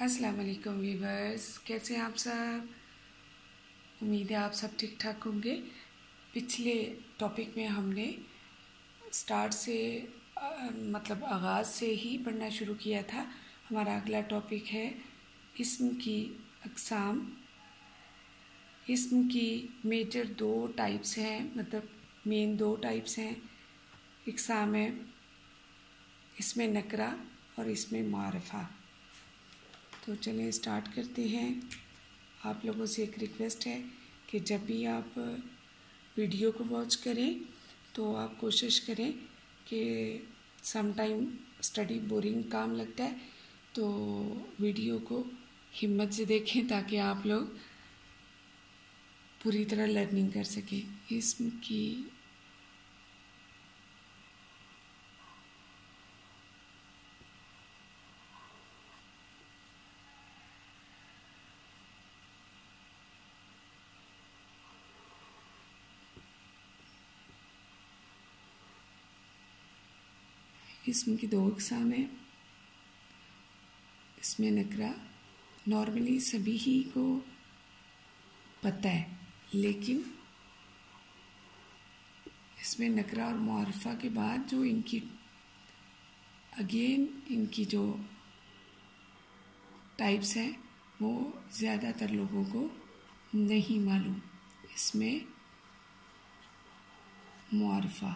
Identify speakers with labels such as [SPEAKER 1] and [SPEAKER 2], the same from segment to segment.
[SPEAKER 1] अस्सलाम वालेकुम व्यूवर्स, कैसे हैं आप सब। उम्मीद है आप सब ठीक ठाक होंगे। पिछले टॉपिक में हमने स्टार्ट से मतलब आगाज़ से ही पढ़ना शुरू किया था। हमारा अगला टॉपिक है इस्म की अक़साम। इस्म की मेजर दो टाइप्स हैं, मतलब मेन दो टाइप्स हैं अक़साम है, इसमें नकरा और इसमें मारिफा। तो चलें स्टार्ट करते हैं। आप लोगों से एक रिक्वेस्ट है कि जब भी आप वीडियो को वॉच करें तो आप कोशिश करें कि सम टाइम स्टडी बोरिंग काम लगता है तो वीडियो को हिम्मत से देखें ताकि आप लोग पूरी तरह लर्निंग कर सकें। इस्म की इस्म की दो अक़साम है, इसमें नकरा। नॉर्मली सभी ही को पता है, लेकिन इसमें नकरा और मारिफा के बाद जो इनकी जो टाइप्स हैं वो ज़्यादातर लोगों को नहीं मालूम। इसमें मारिफा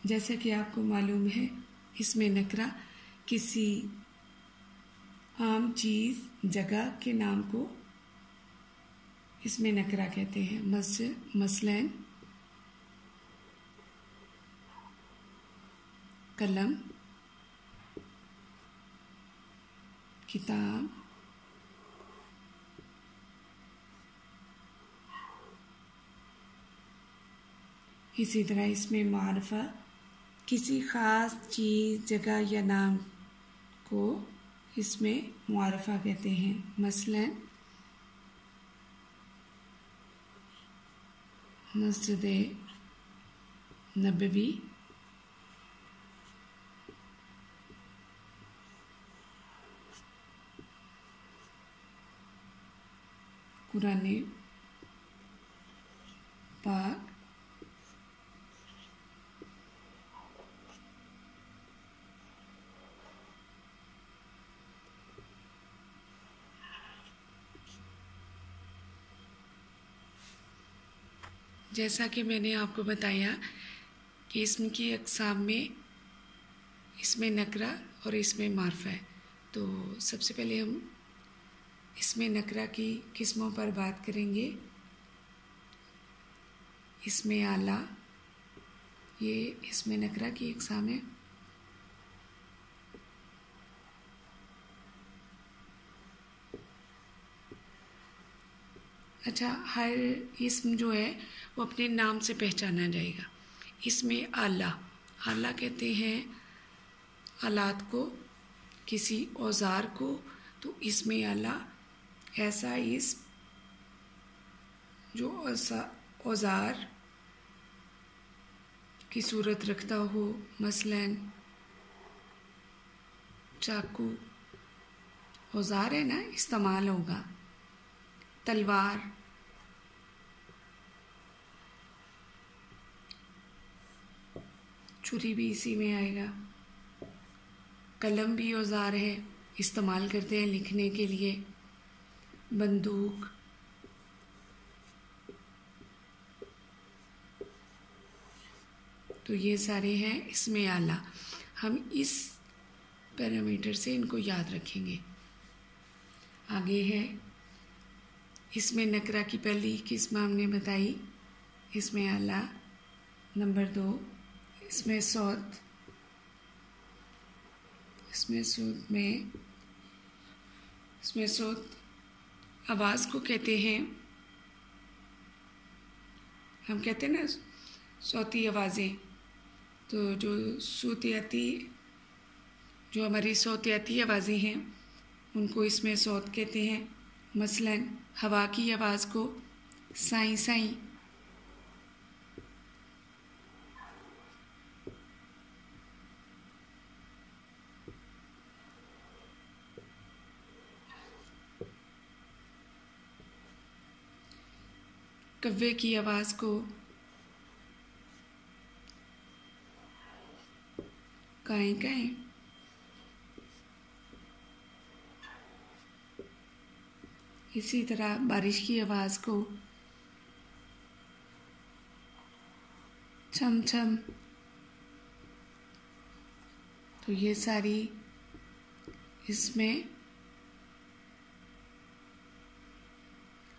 [SPEAKER 1] जैसा कि आपको मालूम है, इसमें नकरा किसी आम चीज़ जगह के नाम को इसमें नकरा कहते हैं। मसलन कलम, किताब, इसी तरह इसमें मारिफा किसी ख़ास चीज़ जगह या नाम को इसमें मारिफा कहते हैं। मसलन मस्जिद नबवी, कुरान पाक, जैसा कि मैंने आपको बताया कि इस्म की अक़साम में इसमें नकरा और इसमें मारिफा है। तो सबसे पहले हम इसमें नकरा की किस्मों पर बात करेंगे। इसमें आला, ये इसमें नकरा की अक़साम है। अच्छा, हर इस्म जो है वो अपने नाम से पहचाना जाएगा। इसमें आला कहते हैं आलात को, किसी औज़ार को। तो इसमें आला ऐसा इस्म जो औज़ार की सूरत रखता हो। मसलन चाकू औज़ार है ना, इस्तेमाल होगा। तलवार, छुरी भी इसी में आएगा। कलम भी औज़ार है, इस्तेमाल करते हैं लिखने के लिए। बंदूक, तो ये सारे हैं इसमें आला। हम इस पैरामीटर से इनको याद रखेंगे। आगे है इसमें नकरा की पहली किस्म हमने बताई, इसमें आला। नंबर 2 इसमें सौत। इसमें सौत आवाज़ को कहते हैं। हम कहते हैं ना सौती आवाज़ें, तो जो हमारी सौतियाती आवाज़ें हैं उनको इसमें सौत कहते हैं। मसलन हवा की आवाज़ को साई, कव्वे की आवाज़ को काएं काएं, इसी तरह बारिश की आवाज़ को छम छम। तो ये सारी इसमें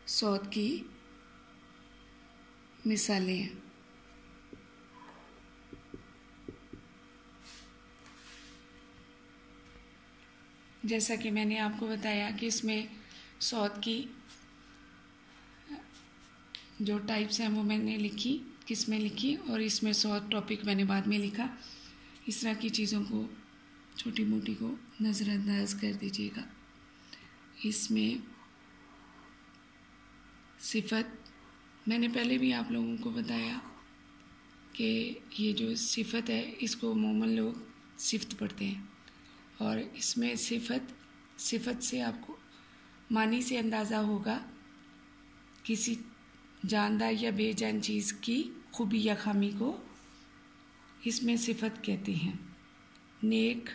[SPEAKER 1] सौत की मिसालें हैं। जैसा कि मैंने आपको बताया कि इसमें सौत की जो टाइप्स हैं वो मैंने लिखी, किस में लिखी, और इसमें सौत टॉपिक मैंने बाद में लिखा। इस तरह की चीज़ों को, छोटी मोटी को नज़रअंदाज कर दीजिएगा। इसमें सिफत मैंने पहले भी आप लोगों को बताया कि ये जो सिफत है इसको अमूमन लोग सिफ्त पढ़ते हैं, और इसमें सिफत से आपको मानी से अंदाज़ा होगा किसी जानदार या बेजान चीज़ की खूबी या खामी को इसमें सिफत कहते हैं। नेक,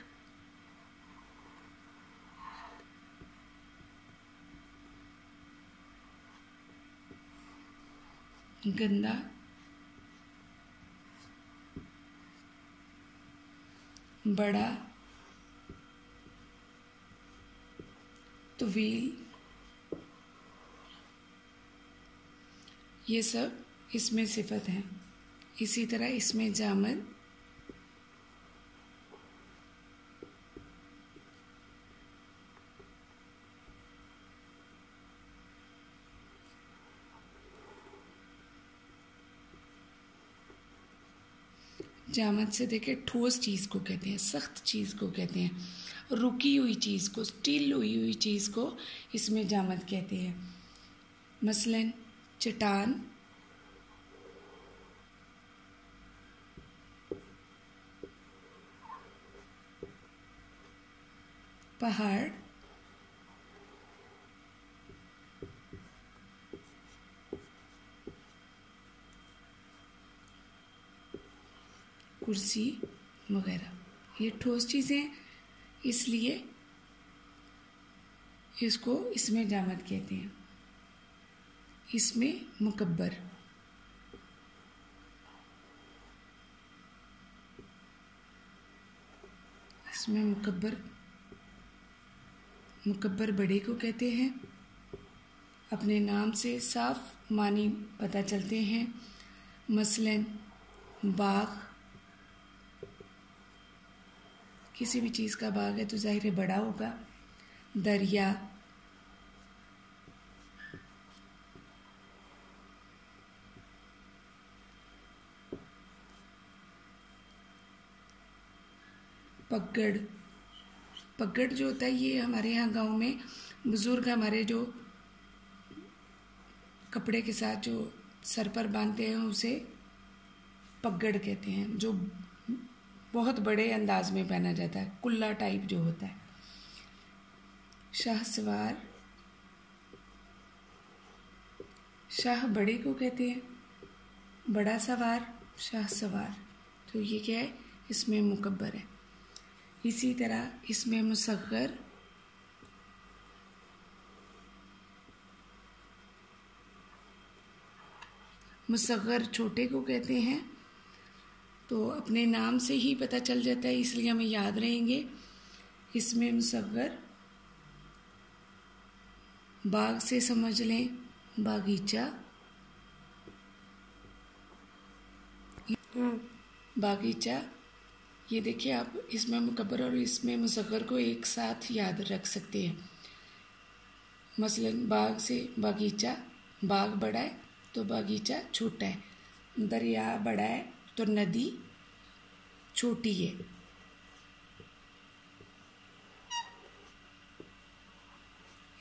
[SPEAKER 1] गंदा, बड़ा, तवील, ये सब इसमें सिफत हैं। इसी तरह इसमें जामद, जामद से देखे ठोस चीज़ को कहते हैं, सख्त चीज़ को कहते हैं, रुकी हुई चीज़ को, स्टील हुई चीज़ को इसमें जामद कहते हैं। मसलन चट्टान, पहाड़, कुर्सी वगैरह, ये ठोस चीज़ें, इसलिए इसको इसमें जामद कहते हैं। इसमें मुकब्बर, इसमें मुकब्बर बड़े को कहते हैं। अपने नाम से साफ मानी पता चलते हैं। मसलन बाग, किसी भी चीज़ का बाग है तो जाहिर है बड़ा होगा। दरिया, पगड़ जो होता है ये हमारे यहाँ गांव में बुजुर्ग हमारे जो कपड़े के साथ जो सर पर बांधते हैं उसे पगड़ कहते हैं, जो बहुत बड़े अंदाज में पहना जाता है, कुल्ला टाइप जो होता है। शाह सवार, शाह बड़े को कहते हैं, बड़ा सवार, शाह सवार। तो ये क्या है, इसमें मुकब्बर है। इसी तरह इसमें मुसग्गर, मुसग्गर छोटे को कहते हैं। तो अपने नाम से ही पता चल जाता है, इसलिए हमें याद रहेंगे। इसमें मुसग्गर, बाग से समझ लें बागीचा, बागीचा। ये देखिए आप इसमें मुकब्बर और इसमें मुसग्गर को एक साथ याद रख सकते हैं। मसलन बाग से बागीचा, बाग बड़ा है तो बागीचा छोटा है। दरिया बड़ा है तो नदी छोटी है।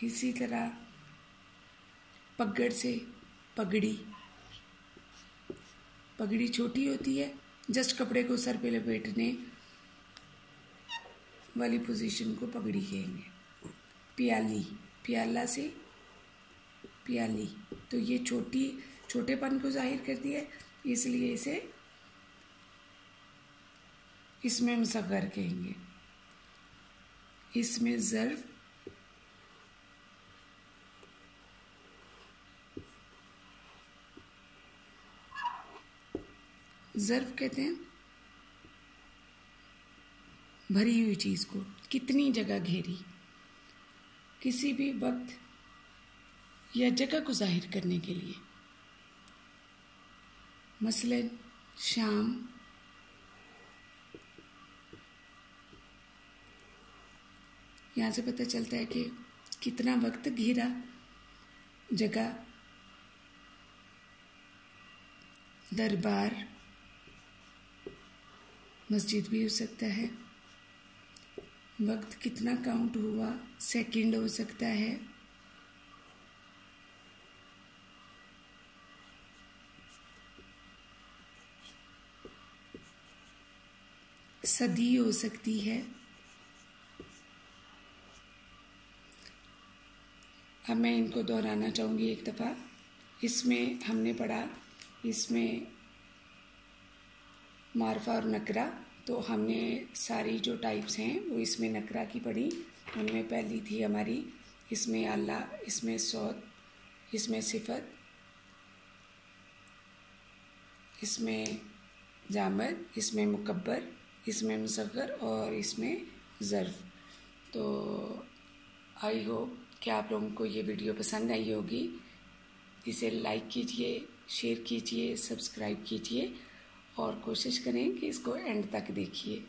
[SPEAKER 1] इसी तरह पगड़ से पगड़ी, पगड़ी छोटी होती है, जस्ट कपड़े को सर पे लपेटने वाली पोजीशन को पगड़ी कहेंगे। प्याली, प्याला से प्याली, तो ये छोटी छोटेपन को जाहिर करती है, इसलिए इसे इसमें मुसग़्ग़र कहेंगे। इसमें ज़र्फ़ ज़र्फ़ कहते हैं भरी हुई चीज़ को, कितनी जगह घेरी, किसी भी वक्त या जगह को जाहिर करने के लिए। मसलन शाम, यहाँ से पता चलता है कि कितना वक्त घेरा जगह। दरबार मस्जिद भी हो सकता है। वक्त कितना काउंट हुआ, सेकंड हो सकता है। सदी हो सकती है। अब मैं इनको दोहराना चाहूँगी एक दफ़ा। इसमें हमने पढ़ा, इसमें मारफा और नकरा, तो हमने सारी जो टाइप्स हैं वो इसमें नकरा की पढ़ी। उनमें पहली थी हमारी इसमें अल्लाह, इसमें सौत, इसमें सिफत, इसमें जामद, इसमें मुकब्बर, इसमें मुसग़्ग़र और इसमें ज़र्फ़। तो आई होप कि आप लोगों को ये वीडियो पसंद आई होगी। इसे लाइक कीजिए, शेयर कीजिए, सब्सक्राइब कीजिए और कोशिश करें कि इसको एंड तक देखिए।